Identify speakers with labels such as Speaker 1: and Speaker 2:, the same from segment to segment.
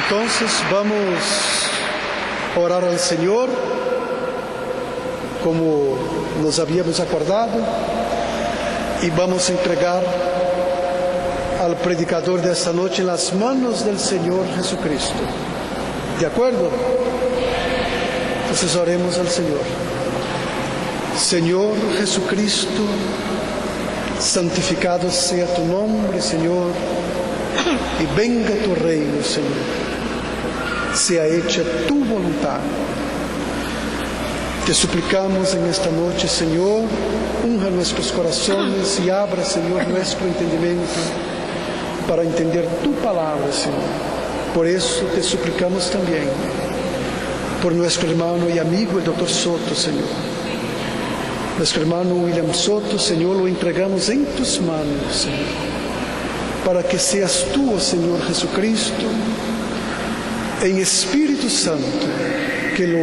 Speaker 1: Entonces vamos a orar al Señor como nos habíamos acordado y vamos a entregar al predicador de esta noche en las manos del Señor Jesucristo. ¿De acuerdo? Entonces oremos al Señor. Señor Jesucristo, santificado sea tu nombre, Señor, y venga tu reino, Señor. Sea hecha tu voluntad. Te suplicamos en esta noche, Señor, unja nuestros corazones y abra, Señor, nuestro entendimiento para entender tu palabra, Señor. Por eso te suplicamos también por nuestro hermano y amigo, el doctor Soto, Señor. Nuestro hermano William Soto, Señor, lo entregamos en tus manos, Señor, para que seas tú, Señor Jesucristo, en Espíritu Santo, que lo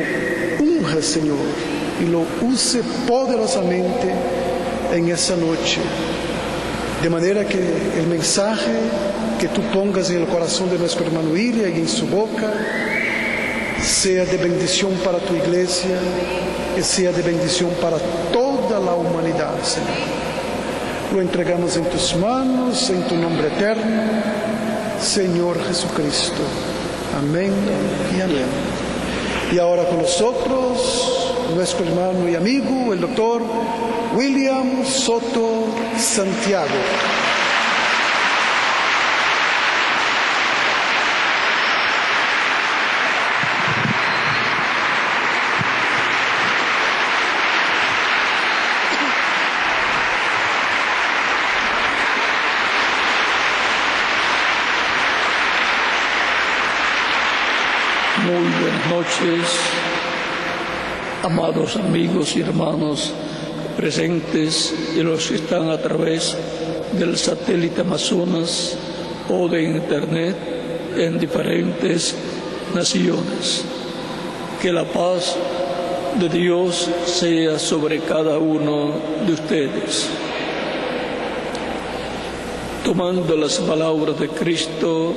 Speaker 1: unja, Señor, y lo use poderosamente en esa noche, de manera que el mensaje que tú pongas en el corazón de nuestro hermano William y en su boca sea de bendición para tu iglesia y sea de bendición para toda la humanidad, Señor. Lo entregamos en tus manos, en tu nombre eterno, Señor Jesucristo. Amén y amén. Y ahora con nosotros, nuestro hermano y amigo, el doctor William Soto Santiago.
Speaker 2: Muy buenas noches, amados amigos y hermanos presentes y los que están a través del satélite Amazonas o de Internet en diferentes naciones. Que la paz de Dios sea sobre cada uno de ustedes. Tomando las palabras de Cristo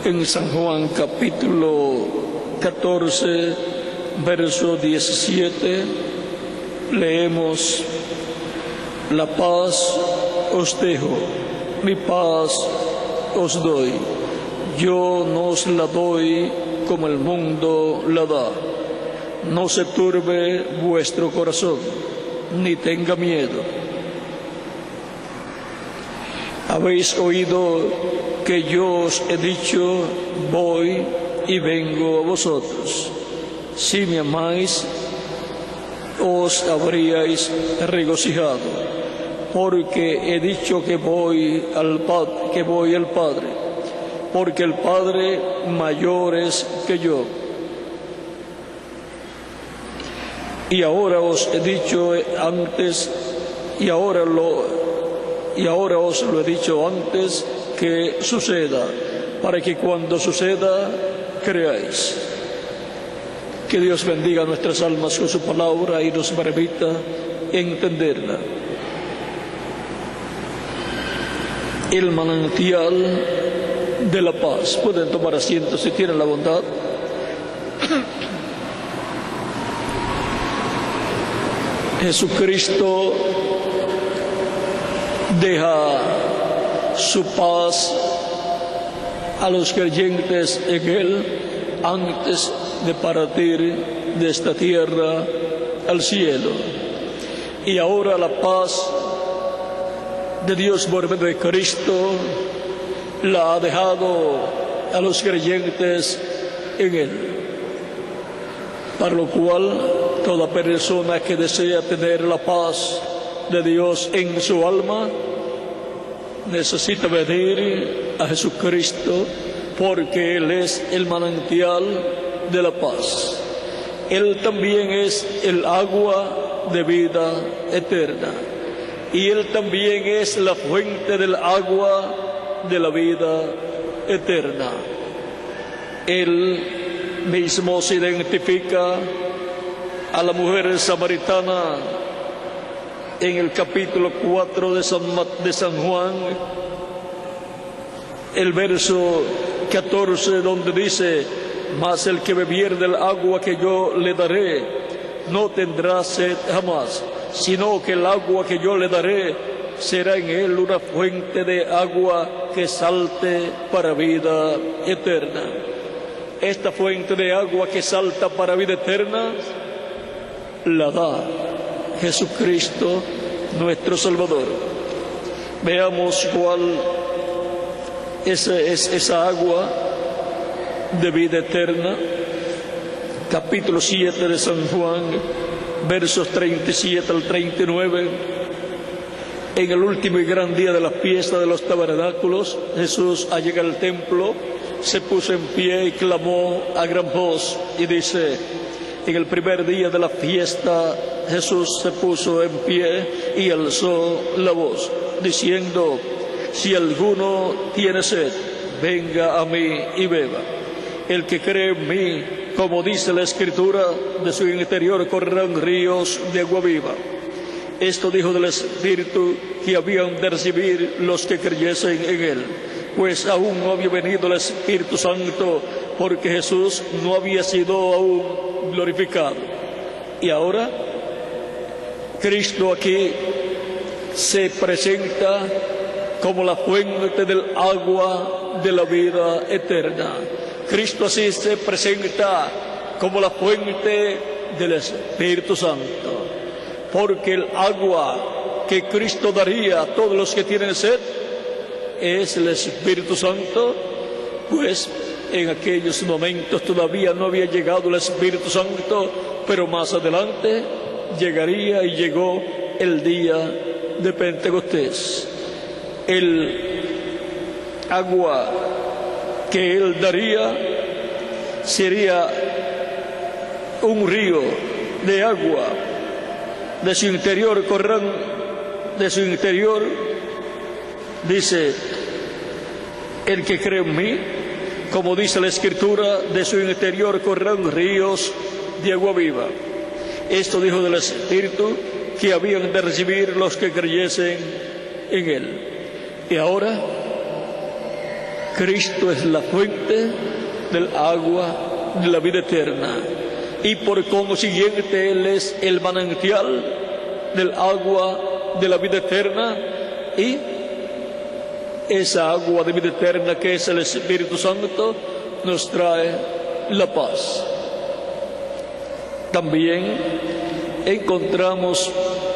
Speaker 2: en San Juan capítulo 14, verso 17, leemos: la paz os dejo, mi paz os doy. Yo no os la doy como el mundo la da. No se turbe vuestro corazón, ni tenga miedo. Habéis oído que yo os he dicho, voy y vengo a vosotros. Si me amáis, os habríais regocijado, porque he dicho que voy al Padre, porque el Padre mayor es que yo. Y ahora os he dicho antes, y ahora os lo he dicho antes que suceda, para que cuando suceda creáis. Que Dios bendiga nuestras almas con su palabra y nos permita entenderla. El manantial de la paz. Pueden tomar asiento si tienen la bondad. Jesucristo deja su paz a los creyentes en Él antes de partir de esta tierra al cielo. Y ahora la paz de Dios por medio de Cristo la ha dejado a los creyentes en Él. Para lo cual, toda persona que desea tener la paz de Dios en su alma necesita venir a Jesucristo, porque Él es el manantial de la paz. Él también es el agua de vida eterna, y Él también es la fuente del agua de la vida eterna. Él mismo se identifica a la mujer samaritana en el capítulo 4 de San Juan, el verso 14, donde dice: mas el que bebiere del agua que yo le daré, no tendrá sed jamás, sino que el agua que yo le daré será en él una fuente de agua que salte para vida eterna. Esta fuente de agua que salta para vida eterna la da Jesucristo, nuestro Salvador. Veamos cuál es esa agua de vida eterna. Capítulo 7 de San Juan, versos 37 al 39. En el último y gran día de la fiesta de los tabernáculos, Jesús, al llegar al templo, se puso en pie y clamó a gran voz y dice: en el primer día de la fiesta, Jesús se puso en pie y alzó la voz, diciendo: si alguno tiene sed, venga a mí y beba. El que cree en mí, como dice la Escritura, de su interior correrán ríos de agua viva. Esto dijo del Espíritu que habían de recibir los que creyesen en él, pues aún no había venido el Espíritu Santo, porque Jesús no había sido aún glorificado. Y ahora Cristo aquí se presenta como la fuente del agua de la vida eterna. Cristo así se presenta como la fuente del Espíritu Santo, porque el agua que Cristo daría a todos los que tienen sed es el Espíritu Santo, pues en aquellos momentos todavía no había llegado el Espíritu Santo, pero más adelante llegaría, y llegó el día de Pentecostés. El agua que Él daría sería un río de agua. De su interior correrán, de su interior, dice, el que cree en mí, como dice la Escritura, de su interior correrán ríos de agua viva. Esto dijo del Espíritu que habían de recibir los que creyesen en Él. Y ahora, Cristo es la fuente del agua de la vida eterna. Y por consiguiente Él es el manantial del agua de la vida eterna, y esa agua de vida eterna, que es el Espíritu Santo, nos trae la paz. También encontramos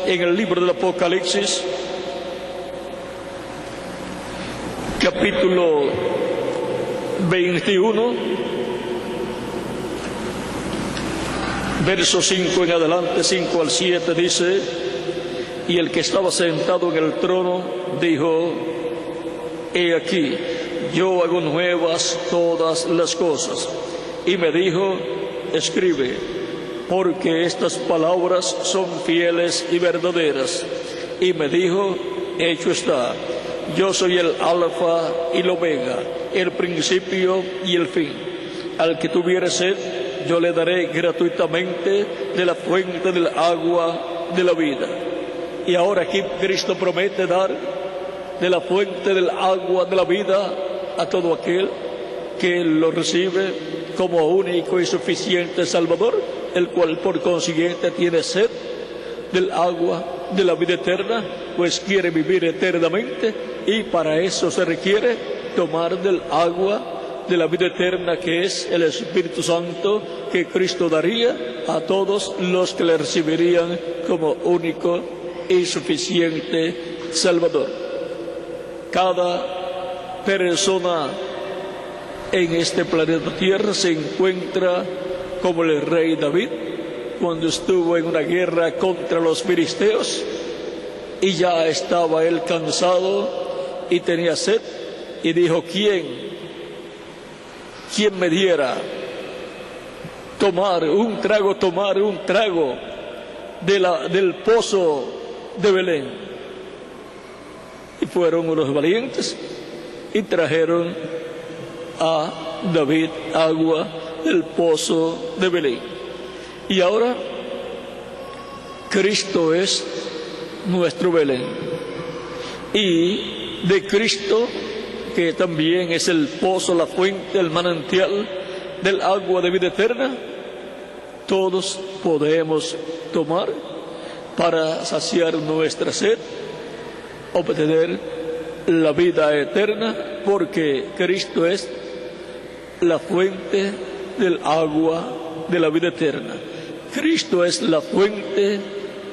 Speaker 2: en el libro del Apocalipsis, capítulo 21, verso 5 en adelante, 5 al 7, dice: y el que estaba sentado en el trono dijo: he aquí, yo hago nuevas todas las cosas. Y me dijo: escribe, porque estas palabras son fieles y verdaderas. Y me dijo: hecho está. Yo soy el Alfa y el Omega, el principio y el fin. Al que tuviere sed, yo le daré gratuitamente de la fuente del agua de la vida. Y ahora aquí Cristo promete dar de la fuente del agua de la vida a todo aquel que lo recibe como único y suficiente Salvador, el cual por consiguiente tiene sed del agua de la vida eterna, pues quiere vivir eternamente, y para eso se requiere tomar del agua de la vida eterna, que es el Espíritu Santo, que Cristo daría a todos los que le recibirían como único y suficiente Salvador. Cada persona en este planeta Tierra se encuentra como el rey David, cuando estuvo en una guerra contra los filisteos, y ya estaba él cansado y tenía sed, y dijo: ¿quién me diera tomar un trago del pozo de Belén? Y fueron unos valientes y trajeron a David agua del pozo de Belén. Y ahora Cristo es nuestro Belén, y de Cristo, que también es el pozo, la fuente, el manantial del agua de vida eterna, todos podemos tomar para saciar nuestra sed, obtener la vida eterna, porque Cristo es la fuente del agua de la vida eterna. Cristo es la fuente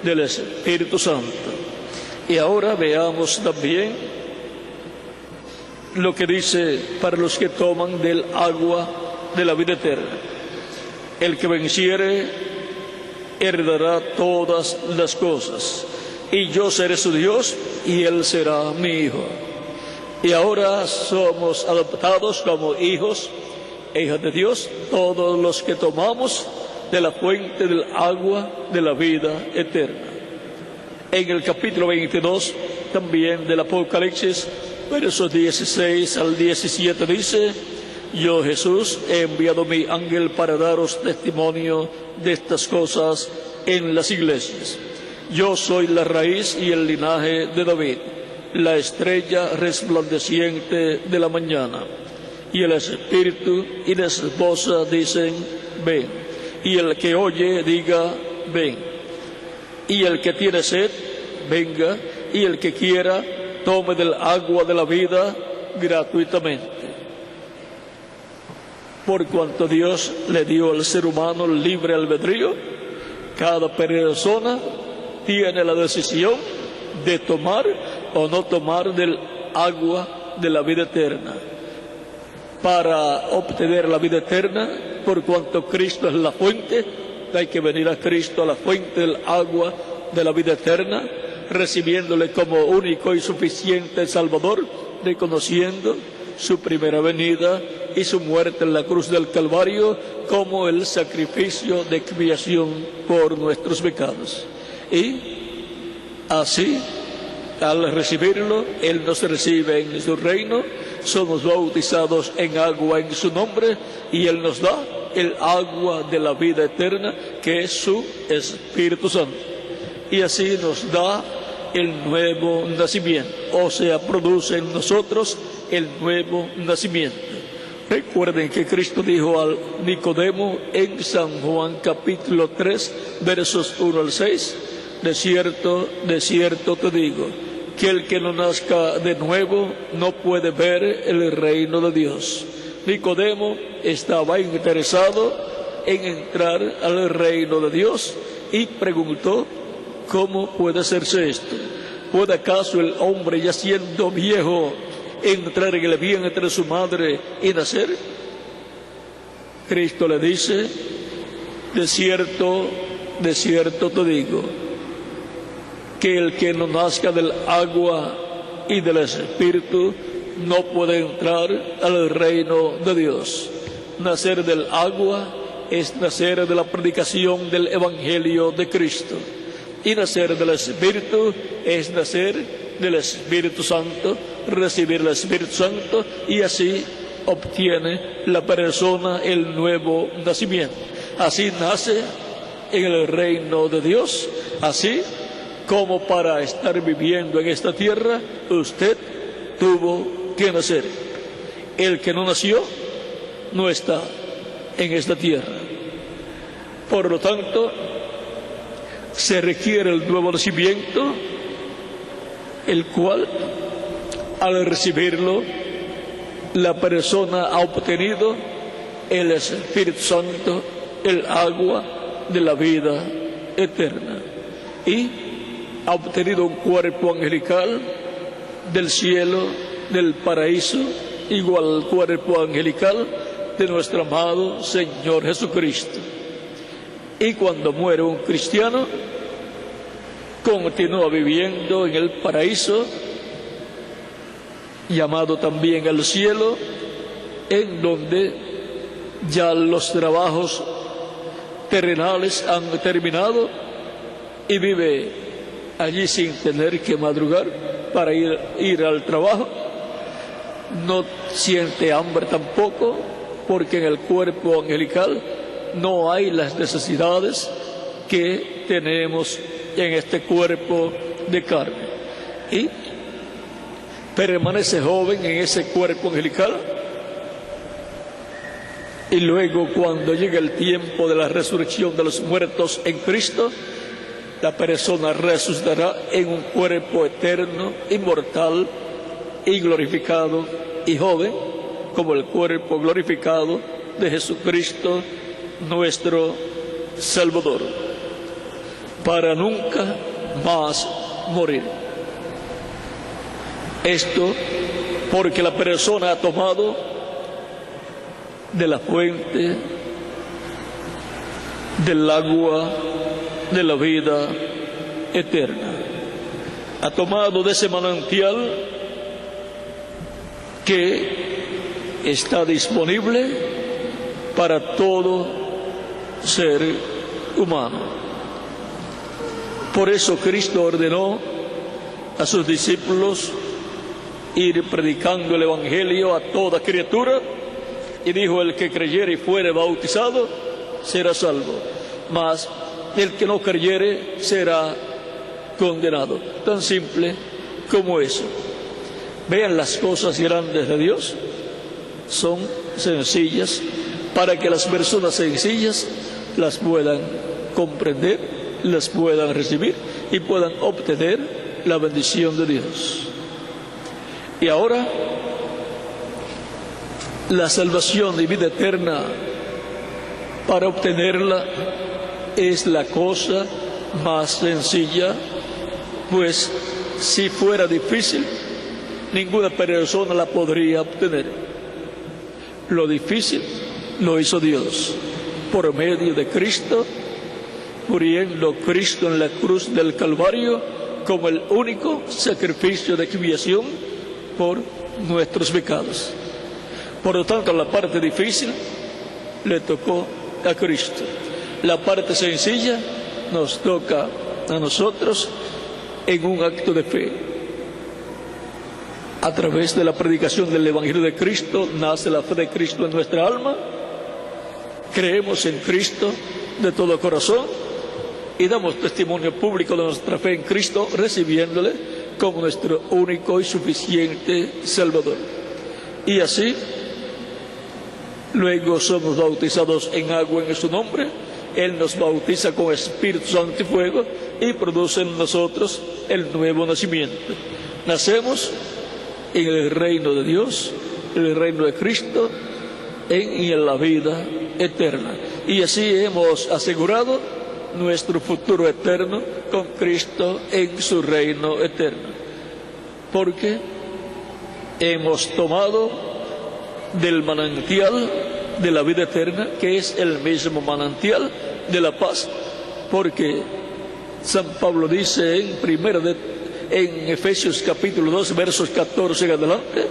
Speaker 2: del Espíritu Santo. Y ahora veamos también lo que dice para los que toman del agua de la vida eterna. El que venciere heredará todas las cosas, y yo seré su Dios, y él será mi hijo. Y ahora somos adoptados como hijos e hijas de Dios, todos los que tomamos de la fuente del agua de la vida eterna. En el capítulo 22 también del Apocalipsis, versos 16 al 17 dice: yo, Jesús, he enviado mi ángel para daros testimonio de estas cosas en las iglesias. Yo soy la raíz y el linaje de David, la estrella resplandeciente de la mañana. Y el Espíritu y la esposa dicen: ven. Y el que oye diga: ven. Y el que tiene sed, venga. Y el que quiera, tome del agua de la vida gratuitamente. Por cuanto Dios le dio al ser humano libre albedrío, cada persona tiene la decisión de tomar o no tomar del agua de la vida eterna. Para obtener la vida eterna, por cuanto Cristo es la fuente, hay que venir a Cristo, a la fuente del agua de la vida eterna, recibiéndole como único y suficiente Salvador, reconociendo su primera venida y su muerte en la cruz del Calvario como el sacrificio de expiación por nuestros pecados. Y así, al recibirlo, Él nos recibe en su reino, somos bautizados en agua en su nombre, y Él nos da el agua de la vida eterna, que es su Espíritu Santo. Y así nos da el nuevo nacimiento, o sea, produce en nosotros el nuevo nacimiento. Recuerden que Cristo dijo al Nicodemo en San Juan capítulo 3, versos 1 al 6, de cierto, te digo, que el que no nazca de nuevo no puede ver el reino de Dios. Nicodemo estaba interesado en entrar al reino de Dios y preguntó: ¿cómo puede hacerse esto? ¿Puede acaso el hombre, ya siendo viejo, entrar en el vientre de su madre y nacer? Cristo le dice: de cierto te digo, que el que no nazca del agua y del Espíritu no puede entrar al reino de Dios. Nacer del agua es nacer de la predicación del Evangelio de Cristo. Y nacer del Espíritu es nacer del Espíritu Santo, recibir el Espíritu Santo, y así obtiene la persona el nuevo nacimiento. Así nace en el reino de Dios, así como para estar viviendo en esta tierra, usted tuvo que nacer. El que no nació no está en esta tierra. Por lo tanto, se requiere el nuevo nacimiento, el cual, al recibirlo, la persona ha obtenido el Espíritu Santo, el agua de la vida eterna, y ha obtenido un cuerpo angelical del cielo, del paraíso, igual al cuerpo angelical de nuestro amado Señor Jesucristo. Y cuando muere un cristiano, continúa viviendo en el paraíso, llamado también el cielo, en donde ya los trabajos terrenales han terminado, y vive allí sin tener que madrugar para ir al trabajo. No siente hambre tampoco, porque en el cuerpo angelical no hay las necesidades que tenemos en este cuerpo de carne. Y permanece joven en ese cuerpo angelical, y luego cuando llega el tiempo de la resurrección de los muertos en Cristo, la persona resucitará en un cuerpo eterno, inmortal y glorificado y joven, como el cuerpo glorificado de Jesucristo, nuestro Salvador, para nunca más morir. Esto porque la persona ha tomado de la fuente del agua de la vida eterna. Ha tomado de ese manantial que está disponible para todo ser humano. Por eso Cristo ordenó a sus discípulos ir predicando el Evangelio a toda criatura, y dijo: el que creyere y fuere bautizado será salvo, mas el que no creyere será condenado. Tan simple como eso. Vean, las cosas grandes de Dios son sencillas para que las personas sencillas las puedan comprender, las puedan recibir y puedan obtener la bendición de Dios. Y ahora, la salvación y vida eterna, para obtenerla es la cosa más sencilla, pues si fuera difícil, ninguna persona la podría obtener. Lo difícil lo hizo Dios por medio de Cristo, muriendo Cristo en la cruz del Calvario como el único sacrificio de expiación por nuestros pecados. Por lo tanto, la parte difícil le tocó a Cristo. La parte sencilla nos toca a nosotros en un acto de fe. A través de la predicación del Evangelio de Cristo nace la fe de Cristo en nuestra alma. Creemos en Cristo de todo corazón y damos testimonio público de nuestra fe en Cristo, recibiéndole como nuestro único y suficiente Salvador. Y así, luego somos bautizados en agua en su nombre. Él nos bautiza con Espíritu Santo y fuego y produce en nosotros el nuevo nacimiento. Nacemos en el reino de Dios, en el reino de Cristo, y en la vida eterna. Y así hemos asegurado nuestro futuro eterno con Cristo en su reino eterno. Porque hemos tomado del manantial de la vida eterna, que es el mismo manantial de la paz, porque San Pablo dice en Efesios capítulo 2, versos 14 en adelante,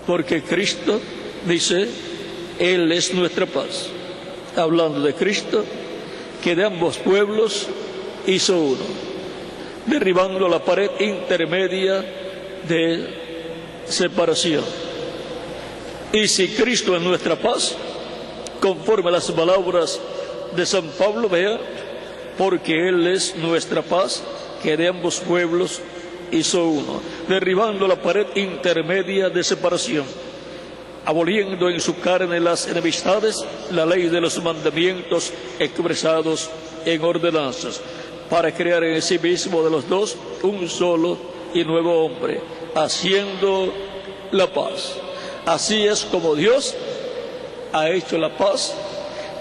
Speaker 2: porque Cristo, dice, Él es nuestra paz, hablando de Cristo, que de ambos pueblos hizo uno, derribando la pared intermedia de separación. Y si Cristo es nuestra paz, conforme a las palabras de San Pablo, vea, porque Él es nuestra paz, que de ambos pueblos hizo uno, derribando la pared intermedia de separación, aboliendo en su carne las enemistades, la ley de los mandamientos expresados en ordenanzas, para crear en sí mismo de los dos un solo y nuevo hombre, haciendo la paz. Así es como Dios ha hecho la paz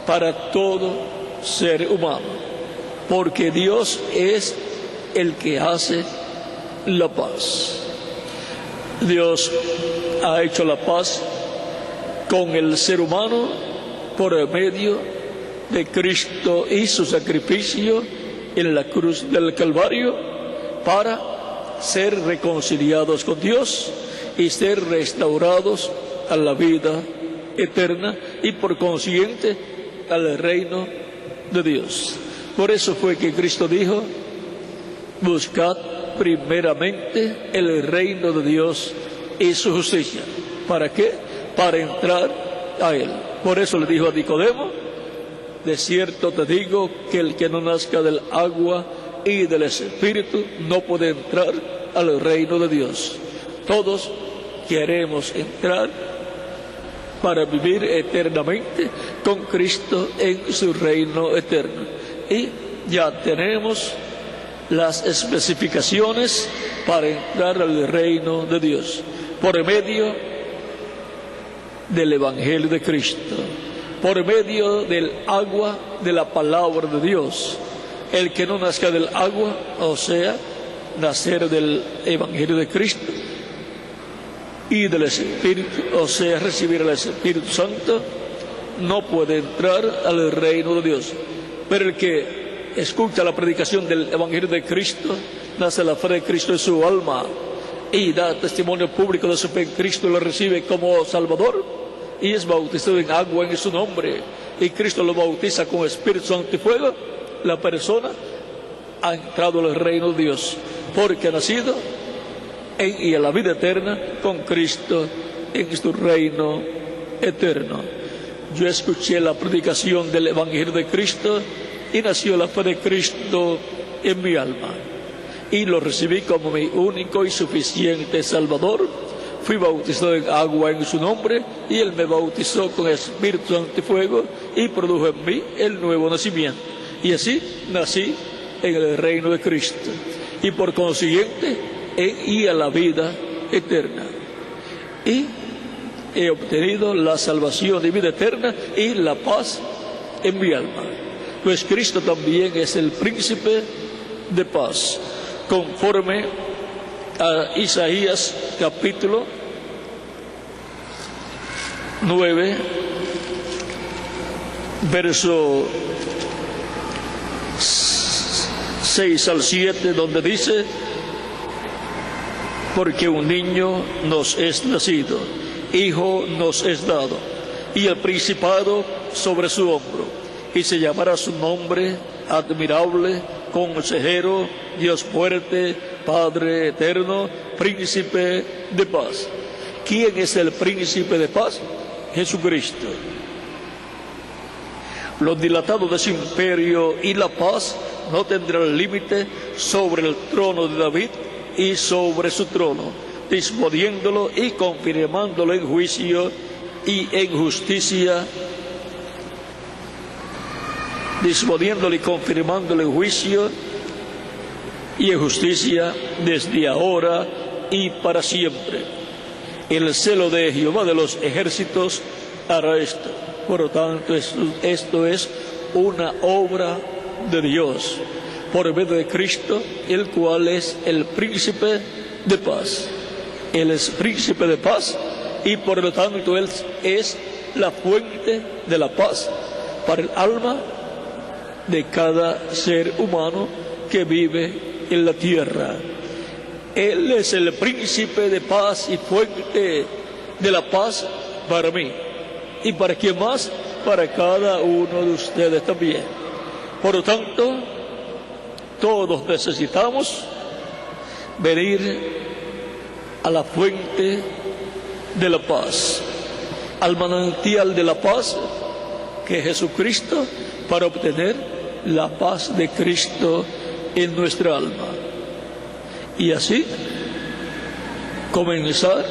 Speaker 2: para todo ser humano, porque Dios es el que hace la paz. Dios ha hecho la paz con el ser humano por medio de Cristo y su sacrificio en la cruz del Calvario, para ser reconciliados con Dios y ser restaurados a la vida eterna y por consiguiente al reino de Dios. Por eso fue que Cristo dijo: buscad primeramente el reino de Dios y su justicia. ¿Para qué? Para entrar a Él. Por eso le dijo a Nicodemo: de cierto te digo que el que no nazca del agua y del Espíritu no puede entrar al reino de Dios. todos queremos entrar para vivir eternamente con Cristo en su reino eterno. Y ya tenemos las especificaciones para entrar al reino de Dios por medio del Evangelio de Cristo, por medio del agua de la palabra de Dios. El que no nazca del agua, o sea, nacer del Evangelio de Cristo y del Espíritu, o sea, recibir el Espíritu Santo, no puede entrar al reino de Dios. Pero el que escucha la predicación del Evangelio de Cristo, nace la fe de Cristo en su alma y da testimonio público de su fe en Cristo, lo recibe como Salvador y es bautizado en agua en su nombre, y Cristo lo bautiza con Espíritu Santo y fuego, la persona ha entrado al reino de Dios, porque ha nacido y a la vida eterna con Cristo en su reino eterno. Yo escuché la predicación del Evangelio de Cristo y nació la fe de Cristo en mi alma, y lo recibí como mi único y suficiente Salvador. Fui bautizado en agua en su nombre, y Él me bautizó con Espíritu Santo y fuego, y produjo en mí el nuevo nacimiento. Y así nací en el reino de Cristo, y por consiguiente y a la vida eterna. Y he obtenido la salvación y vida eterna y la paz en mi alma. Pues Cristo también es el príncipe de paz, conforme a Isaías capítulo 9, verso 6 al 7, donde dice: porque un niño nos es nacido, hijo nos es dado, y el principado sobre su hombro, y se llamará su nombre admirable, consejero, Dios fuerte, Padre eterno, príncipe de paz. ¿Quién es el príncipe de paz? Jesucristo. Lo dilatado de su imperio y la paz no tendrán límite sobre el trono de David y sobre su trono, disponiéndolo y confirmándolo en juicio y en justicia, disponiéndolo y confirmándolo en juicio y en justicia desde ahora y para siempre. El celo de Jehová de los ejércitos hará esto. Por lo tanto, esto es una obra de Dios por medio de Cristo, el cual es el príncipe de paz. Él es príncipe de paz, y por lo tanto Él es la fuente de la paz para el alma de cada ser humano que vive en la tierra. Él es el príncipe de paz y fuente de la paz para mí. ¿Y para quién más? Para cada uno de ustedes también. Por lo tanto, todos necesitamos venir a la fuente de la paz, al manantial de la paz, que es Jesucristo, para obtener la paz de Cristo en nuestra alma. Y así comenzar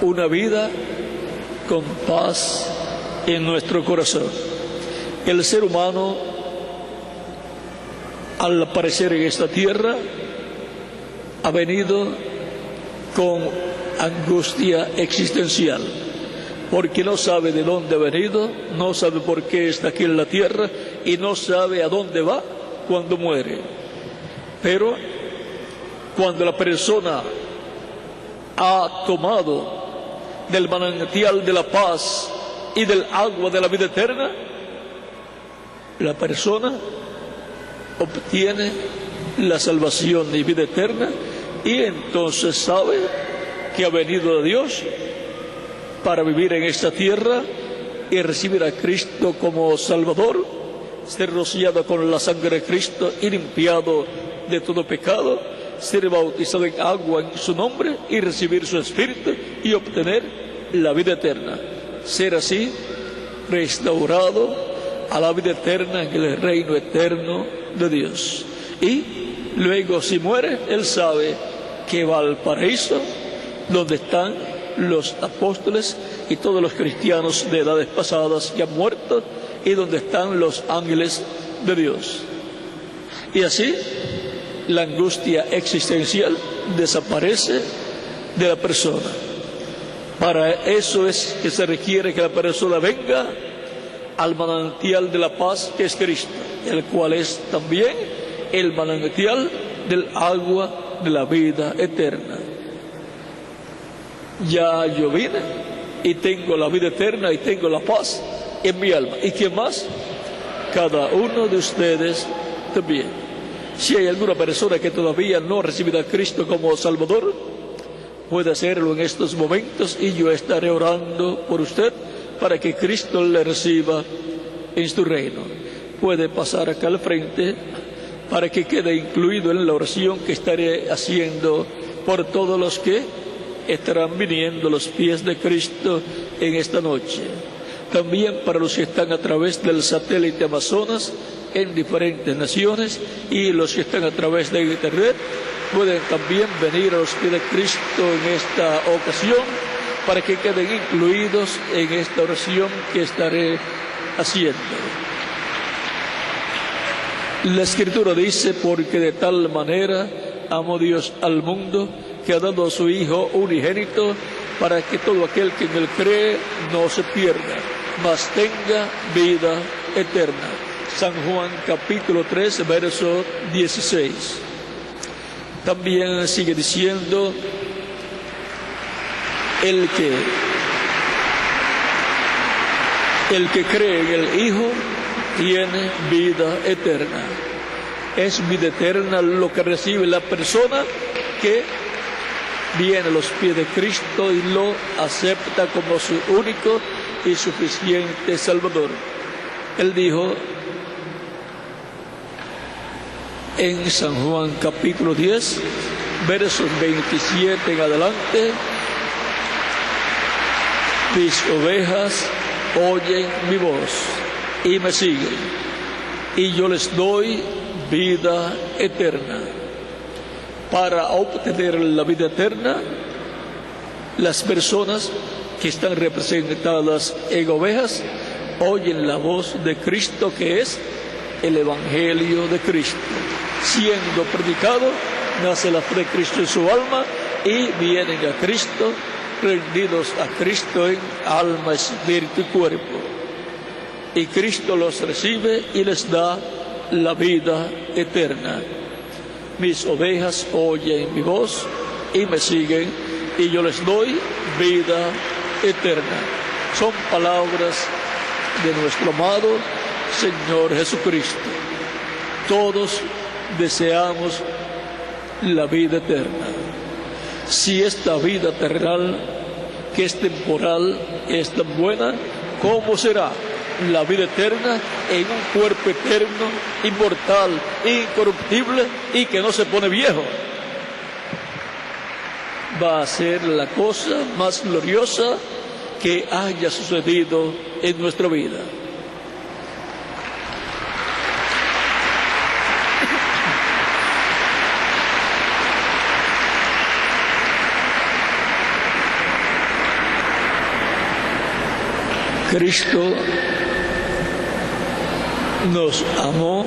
Speaker 2: una vida con paz en nuestro corazón. El ser humano, al aparecer en esta tierra, ha venido con angustia existencial, porque no sabe de dónde ha venido, no sabe por qué está aquí en la tierra, y no sabe a dónde va cuando muere. Pero cuando la persona ha tomado del manantial de la paz y del agua de la vida eterna, la persona obtiene la salvación y vida eterna, y entonces sabe que ha venido de Dios para vivir en esta tierra y recibir a Cristo como Salvador, ser rociado con la sangre de Cristo y limpiado de todo pecado, ser bautizado en agua en su nombre y recibir su Espíritu y obtener la vida eterna. Ser así restaurado a la vida eterna en el reino eterno de Dios. Y luego, si muere, él sabe que va al paraíso donde están los apóstoles y todos los cristianos de edades pasadas que han muerto, y donde están los ángeles de Dios. Y así la angustia existencial desaparece de la persona. Para eso es que se requiere que la persona venga al manantial de la paz, que es Cristo, el cual es también el manantial del agua de la vida eterna. Ya yo vine y tengo la vida eterna y tengo la paz en mi alma. ¿Y quién más? Cada uno de ustedes también. Si hay alguna persona que todavía no ha recibido a Cristo como Salvador, puede hacerlo en estos momentos, y yo estaré orando por usted para que Cristo le reciba en su reino. Puede pasar acá al frente para que quede incluido en la oración que estaré haciendo por todos los que estarán viniendo a los pies de Cristo en esta noche. También para los que están a través del satélite Amazonas en diferentes naciones, y los que están a través de Internet pueden también venir a los pies de Cristo en esta ocasión para que queden incluidos en esta oración que estaré haciendo. La Escritura dice: porque de tal manera amó Dios al mundo, que ha dado a su Hijo unigénito, para que todo aquel que en él cree no se pierda, mas tenga vida eterna. San Juan capítulo 3, verso 16. También sigue diciendo: el que cree en el Hijo tiene vida eterna. Es vida eterna lo que recibe la persona que viene a los pies de Cristo y lo acepta como su único y suficiente Salvador. Él dijo en San Juan capítulo 10, versos 27 en adelante: mis ovejas oyen mi voz y me siguen, y yo les doy vida eterna. Para obtener la vida eterna, las personas que están representadas en ovejas oyen la voz de Cristo, que es el Evangelio de Cristo. Siendo predicado, nace la fe de Cristo en su alma, y vienen a Cristo, rendidos a Cristo en alma, espíritu y cuerpo. Y Cristo los recibe y les da la vida eterna. Mis ovejas oyen mi voz y me siguen, y yo les doy vida eterna. Son palabras de nuestro amado Señor Jesucristo. Todos deseamos la vida eterna. Si esta vida terrenal, que es temporal, es tan buena, ¿cómo será la vida eterna en un cuerpo eterno, inmortal, incorruptible y que no se pone viejo? Va a ser la cosa más gloriosa que haya sucedido en nuestra vida. Cristo nos amó,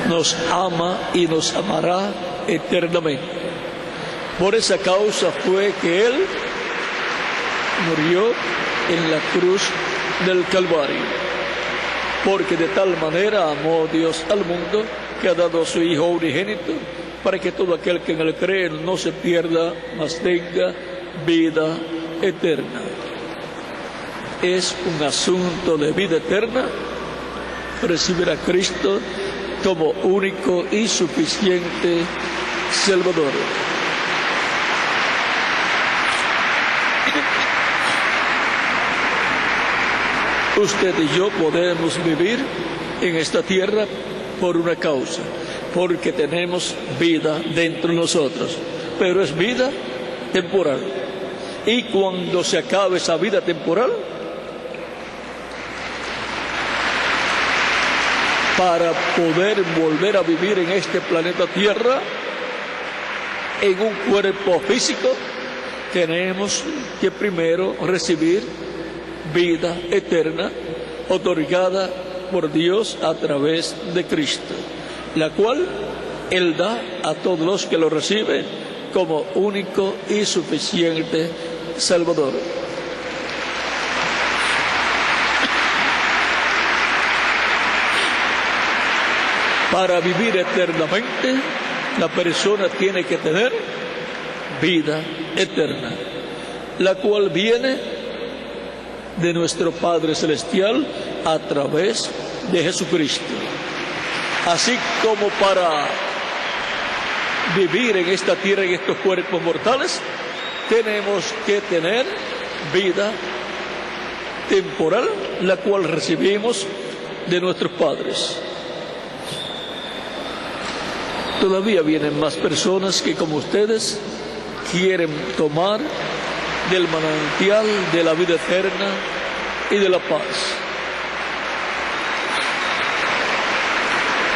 Speaker 2: nos ama y nos amará eternamente. Por esa causa fue que Él murió en la cruz del Calvario. Porque de tal manera amó Dios al mundo, que ha dado a su Hijo unigénito, para que todo aquel que en Él cree no se pierda, mas tenga vida eterna. Es un asunto de vida eterna recibir a Cristo como único y suficiente Salvador. Usted y yo podemos vivir en esta tierra por una causa, porque tenemos vida dentro de nosotros, pero es vida temporal. Y cuando se acabe esa vida temporal, para poder volver a vivir en este planeta Tierra, en un cuerpo físico tenemos que primero recibir vida eterna otorgada por Dios a través de Cristo, la cual Él da a todos los que lo reciben como único y suficiente Salvador. Para vivir eternamente, la persona tiene que tener vida eterna, la cual viene de nuestro Padre Celestial a través de Jesucristo. Así como para vivir en esta tierra, en estos cuerpos mortales, tenemos que tener vida temporal, la cual recibimos de nuestros padres. Todavía vienen más personas que, como ustedes, quieren tomar del manantial de la vida eterna y de la paz.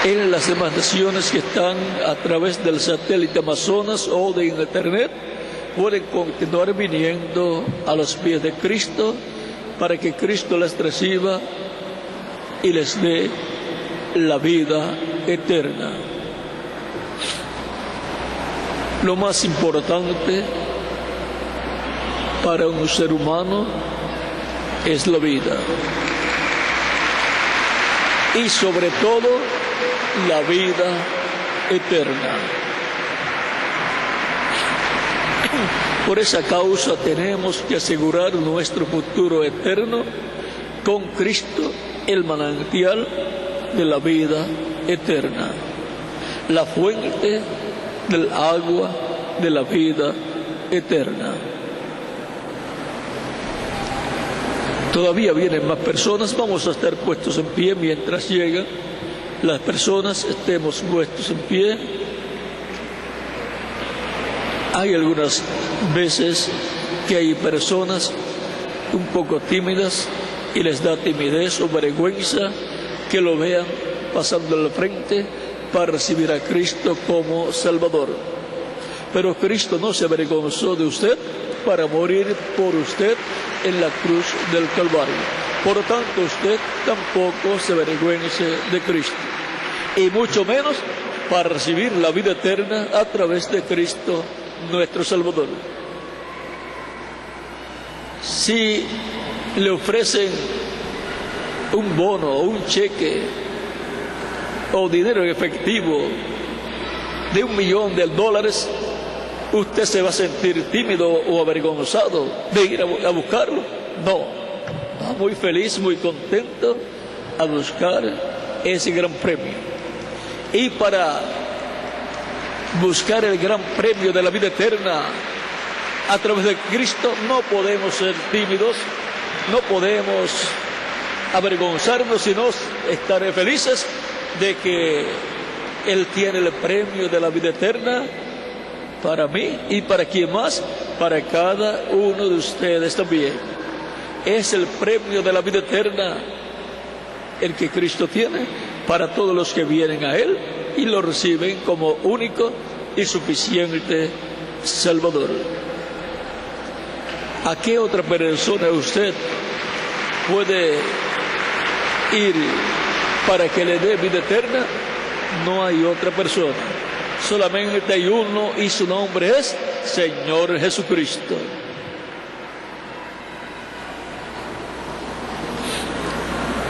Speaker 2: En las demás naciones que están a través del satélite Amazonas o de Internet, pueden continuar viniendo a los pies de Cristo para que Cristo les reciba y les dé la vida eterna. Lo más importante para un ser humano es la vida. Y sobre todo, la vida eterna. Por esa causa tenemos que asegurar nuestro futuro eterno con Cristo, el manantial de la vida eterna, la fuente del agua de la vida eterna. Todavía vienen más personas, vamos a estar puestos en pie mientras llegan las personas, estemos puestos en pie. Hay algunas veces que hay personas un poco tímidas y les da timidez o vergüenza que lo vean pasando al frente para recibir a Cristo como Salvador. Pero Cristo no se avergonzó de usted para morir por usted en la cruz del Calvario. Por lo tanto, usted tampoco se avergüence de Cristo, y mucho menos para recibir la vida eterna a través de Cristo, nuestro Salvador. Si le ofrecen un bono o un cheque o dinero en efectivo de $1 millón, ¿usted se va a sentir tímido o avergonzado de ir a buscarlo? No, va muy feliz, muy contento a buscar ese gran premio. Y para buscar el gran premio de la vida eterna a través de Cristo, no podemos ser tímidos, no podemos avergonzarnos, sino estar felices de que Él tiene el premio de la vida eterna para mí y para quien más, para cada uno de ustedes también. Es el premio de la vida eterna el que Cristo tiene para todos los que vienen a Él y lo reciben como único y suficiente Salvador. ¿A qué otra persona usted puede ir para que le dé vida eterna? No hay otra persona. Solamente hay uno y su nombre es Señor Jesucristo.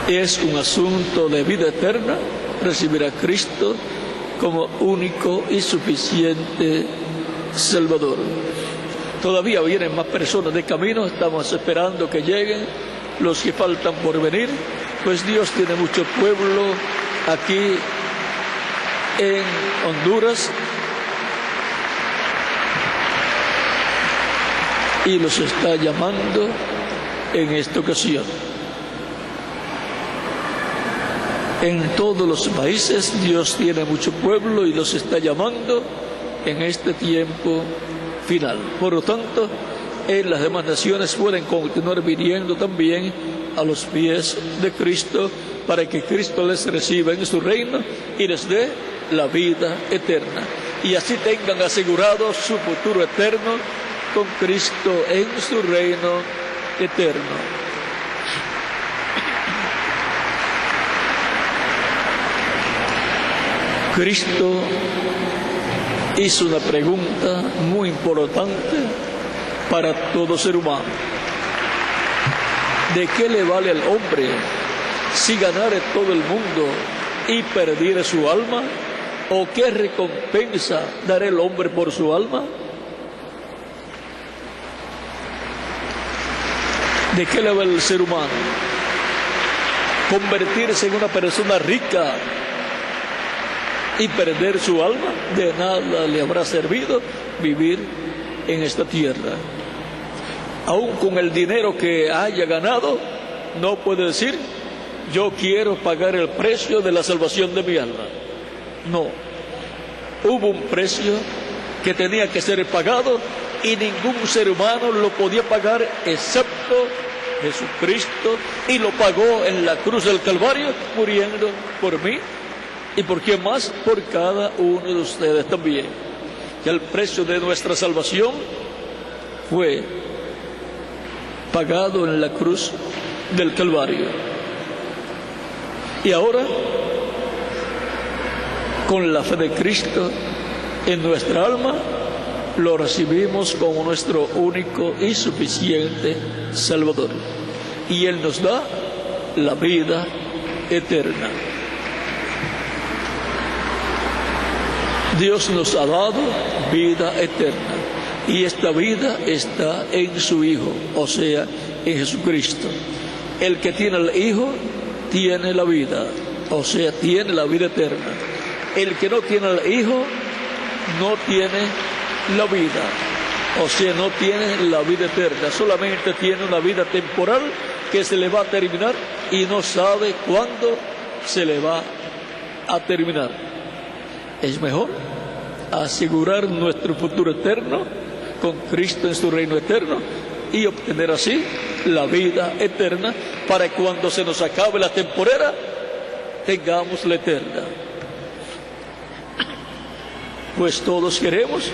Speaker 2: Es un asunto de vida eterna recibir a Cristo como único y suficiente Salvador. Todavía vienen más personas de camino, estamos esperando que lleguen los que faltan por venir, pues Dios tiene mucho pueblo aquí en Honduras y los está llamando en esta ocasión. En todos los países Dios tiene mucho pueblo y los está llamando en este tiempo final. Por lo tanto, en las demás naciones pueden continuar viniendo también a los pies de Cristo para que Cristo les reciba en su reino y les dé la vida eterna. Y así tengan asegurado su futuro eterno con Cristo en su reino eterno. Cristo hizo una pregunta muy importante para todo ser humano. ¿De qué le vale al hombre si ganare todo el mundo y perdiere su alma? ¿O qué recompensa dará el hombre por su alma? ¿De qué le vale al ser humano convertirse en una persona rica y perder su alma? De nada le habrá servido vivir en esta tierra. Aún con el dinero que haya ganado, no puede decir: yo quiero pagar el precio de la salvación de mi alma. No, hubo un precio que tenía que ser pagado y ningún ser humano lo podía pagar excepto Jesucristo, y lo pagó en la cruz del Calvario, muriendo por mí. ¿Y por quién más? Por cada uno de ustedes también. Que el precio de nuestra salvación fue pagado en la cruz del Calvario. Y ahora, con la fe de Cristo en nuestra alma, lo recibimos como nuestro único y suficiente Salvador. Y Él nos da la vida eterna. Dios nos ha dado vida eterna, y esta vida está en su Hijo, o sea, en Jesucristo. El que tiene al Hijo tiene la vida, o sea, tiene la vida eterna. El que no tiene al Hijo no tiene la vida, o sea, no tiene la vida eterna. Solamente tiene una vida temporal que se le va a terminar y no sabe cuándo se le va a terminar. Es mejor asegurar nuestro futuro eterno con Cristo en su reino eterno y obtener así la vida eterna, para que cuando se nos acabe la temporera tengamos la eterna. Pues todos queremos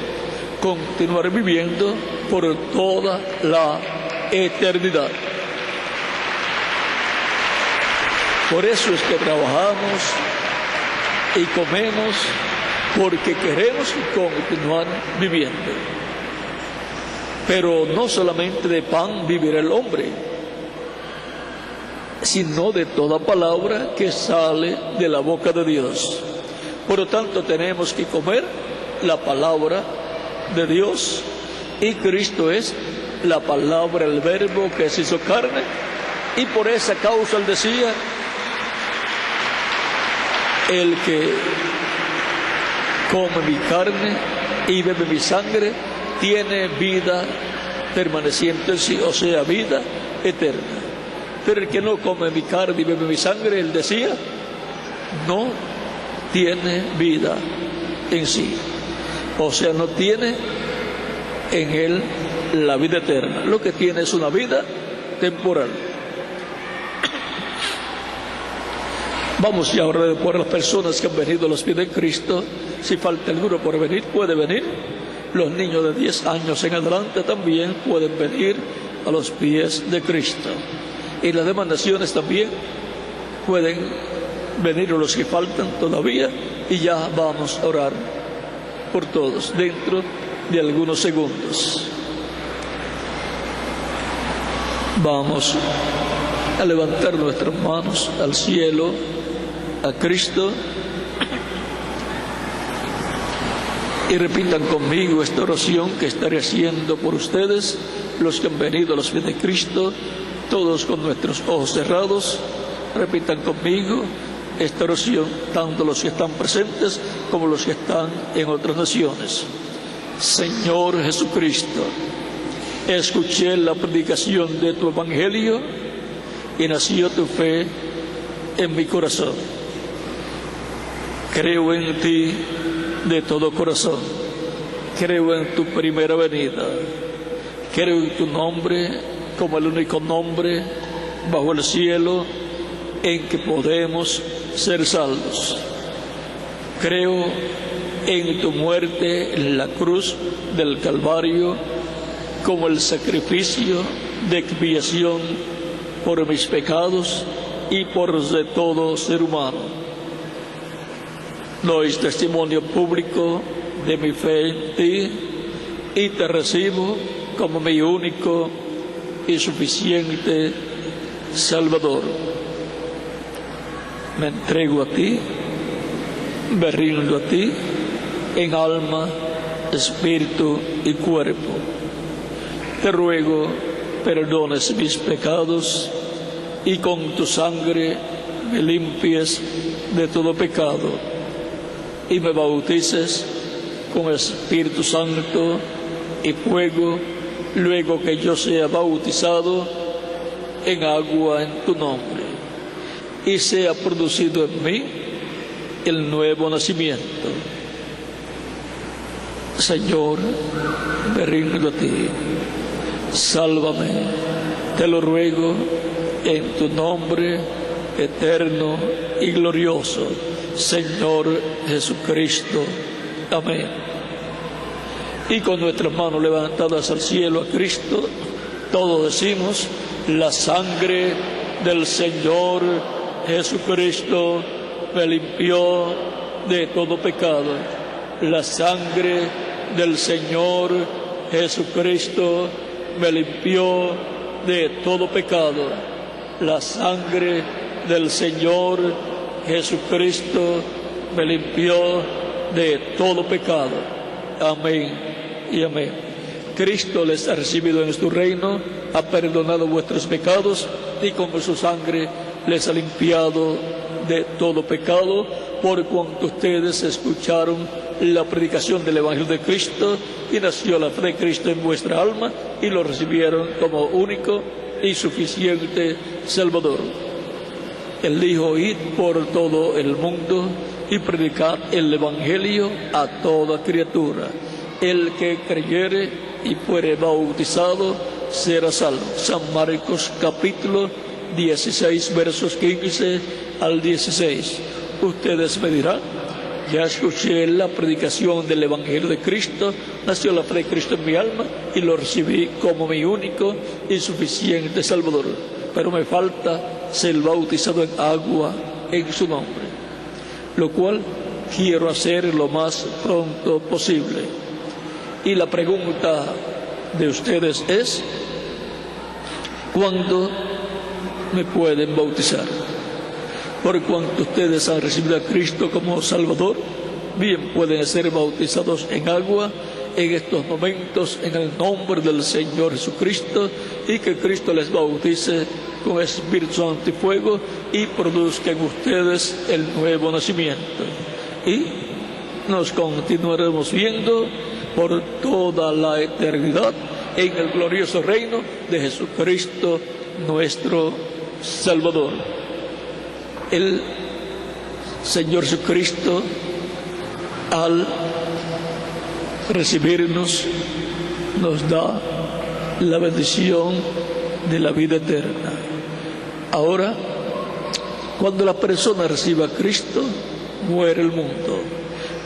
Speaker 2: continuar viviendo por toda la eternidad. Por eso es que trabajamos y comemos, porque queremos continuar viviendo. Pero no solamente de pan vivirá el hombre, sino de toda palabra que sale de la boca de Dios. Por lo tanto, tenemos que comer la palabra de Dios, y Cristo es la palabra, el verbo que se hizo carne, y por esa causa Él decía: el que come mi carne y bebe mi sangre tiene vida permaneciente en sí, o sea, vida eterna. Pero el que no come mi carne y bebe mi sangre, Él decía, no tiene vida en sí, o sea, no tiene en Él la vida eterna. Lo que tiene es una vida temporal. Vamos ya ahora por las personas que han venido a los pies de Cristo. Si falta alguno por venir, puede venir. Los niños de 10 años en adelante también pueden venir a los pies de Cristo. Y las demás naciones también pueden venir, a los que faltan todavía. Y ya vamos a orar por todos dentro de algunos segundos. Vamos a levantar nuestras manos al cielo, a Cristo, y repitan conmigo esta oración que estaré haciendo por ustedes, los que han venido a los pies de Cristo, todos con nuestros ojos cerrados. Repitan conmigo esta oración, tanto los que están presentes como los que están en otras naciones. Señor Jesucristo, escuché la predicación de tu evangelio y nació tu fe en mi corazón. Creo en ti de todo corazón. Creo en tu primera venida. Creo en tu nombre como el único nombre bajo el cielo en que podemos ser salvos. Creo en tu muerte en la cruz del Calvario como el sacrificio de expiación por mis pecados y por los de todo ser humano. Doy testimonio público de mi fe en ti y te recibo como mi único y suficiente Salvador. Me entrego a ti, me rindo a ti en alma, espíritu y cuerpo. Te ruego perdones mis pecados y con tu sangre me limpies de todo pecado y me bautices con Espíritu Santo y fuego, luego que yo sea bautizado en agua en tu nombre y sea producido en mí el nuevo nacimiento. Señor, me rindo a ti, sálvame, te lo ruego en tu nombre eterno y glorioso, Señor Jesucristo. Amén. Y con nuestras manos levantadas al cielo a Cristo, todos decimos: la sangre del Señor Jesucristo me limpió de todo pecado. La sangre del Señor Jesucristo me limpió de todo pecado. La sangre del Señor Jesucristo me limpió de todo pecado. Amén y amén. Cristo les ha recibido en su reino, ha perdonado vuestros pecados y con su sangre les ha limpiado de todo pecado, por cuanto ustedes escucharon la predicación del Evangelio de Cristo y nació la fe de Cristo en vuestra alma y lo recibieron como único y suficiente Salvador. Él dijo: id por todo el mundo y predicad el Evangelio a toda criatura. El que creyere y fuere bautizado será salvo. San Marcos capítulo 16 versos 15 al 16. Ustedes me dirán: ya escuché la predicación del Evangelio de Cristo, nació la fe de Cristo en mi alma y lo recibí como mi único y suficiente Salvador. Pero me falta ser bautizado en agua en su nombre, lo cual quiero hacer lo más pronto posible. Y la pregunta de ustedes es: ¿cuándo me pueden bautizar? Por cuanto ustedes han recibido a Cristo como Salvador, bien pueden ser bautizados en agua en estos momentos en el nombre del Señor Jesucristo, y que Cristo les bautice con Espíritu Santo y fuego y produzca en ustedes el nuevo nacimiento. Y nos continuaremos viendo por toda la eternidad en el glorioso reino de Jesucristo nuestro Salvador. El Señor Jesucristo, al recibirnos, nos da la bendición de la vida eterna. Ahora, cuando la persona reciba a Cristo, muere el mundo.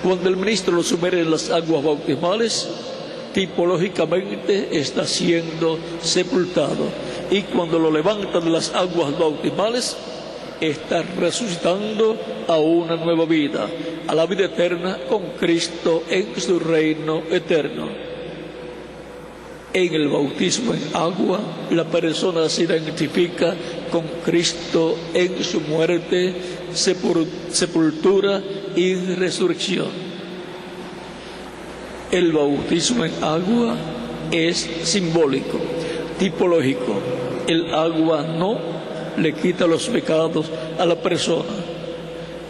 Speaker 2: Cuando el ministro lo sumerge en las aguas bautismales, tipológicamente está siendo sepultado. Y cuando lo levanta de las aguas bautismales, está resucitando a una nueva vida, a la vida eterna con Cristo en su reino eterno. En el bautismo en agua, la persona se identifica con Cristo en su muerte, sepultura y resurrección. El bautismo en agua es simbólico, tipológico. El agua no le quita los pecados a la persona.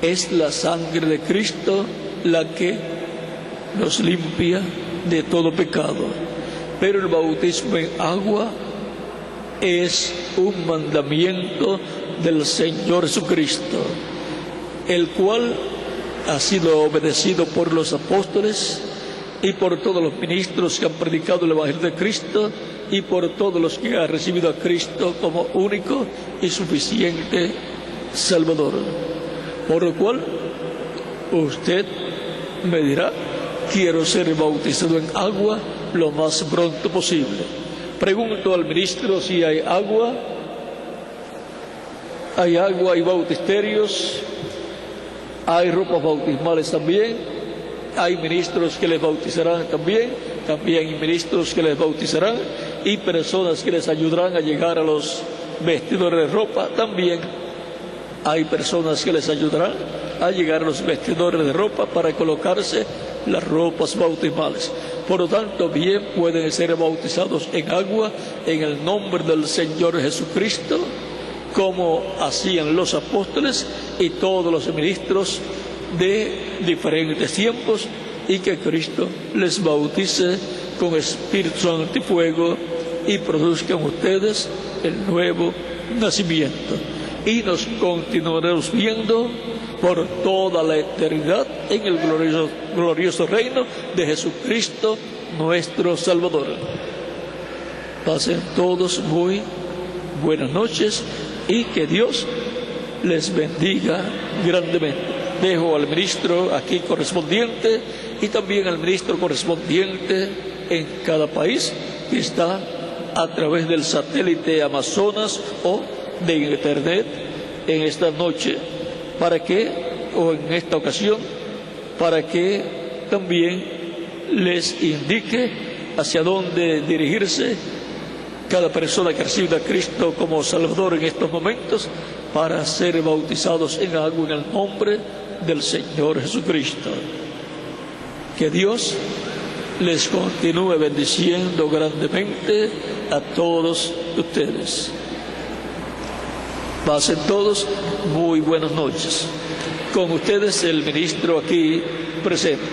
Speaker 2: Es la sangre de Cristo la que nos limpia de todo pecado. Pero el bautismo en agua es un mandamiento del Señor Jesucristo, el cual ha sido obedecido por los apóstoles y por todos los ministros que han predicado el Evangelio de Cristo y por todos los que han recibido a Cristo como único y suficiente Salvador. Por lo cual, usted me dirá: quiero ser bautizado en agua lo más pronto posible. Pregunto al ministro si hay agua. Hay agua, hay bautisterios, hay ropas bautismales también, hay ministros que les bautizarán también hay ministros que les bautizarán y personas que les ayudarán a llegar a los vestidores de ropa. También hay personas que les ayudarán a llegar a los vestidores de ropa para colocarse las ropas bautismales. Por lo tanto, bien pueden ser bautizados en agua en el nombre del Señor Jesucristo, como hacían los apóstoles y todos los ministros de diferentes tiempos, y que Cristo les bautice con Espíritu Santo y fuego y produzcan ustedes el nuevo nacimiento. Y nos continuaremos viendo por toda la eternidad en el glorioso reino de Jesucristo nuestro Salvador. Pasen todos muy buenas noches y que Dios les bendiga grandemente. Dejo al ministro aquí correspondiente y también al ministro correspondiente en cada país que está a través del satélite Amazonas o de Internet en esta noche, en esta ocasión, para que también les indique hacia dónde dirigirse cada persona que reciba a Cristo como Salvador en estos momentos, para ser bautizados en agua en el nombre del Señor Jesucristo. Que Dios les continúe bendiciendo grandemente a todos ustedes. Pasen todos muy buenas noches. Con ustedes el ministro aquí presente.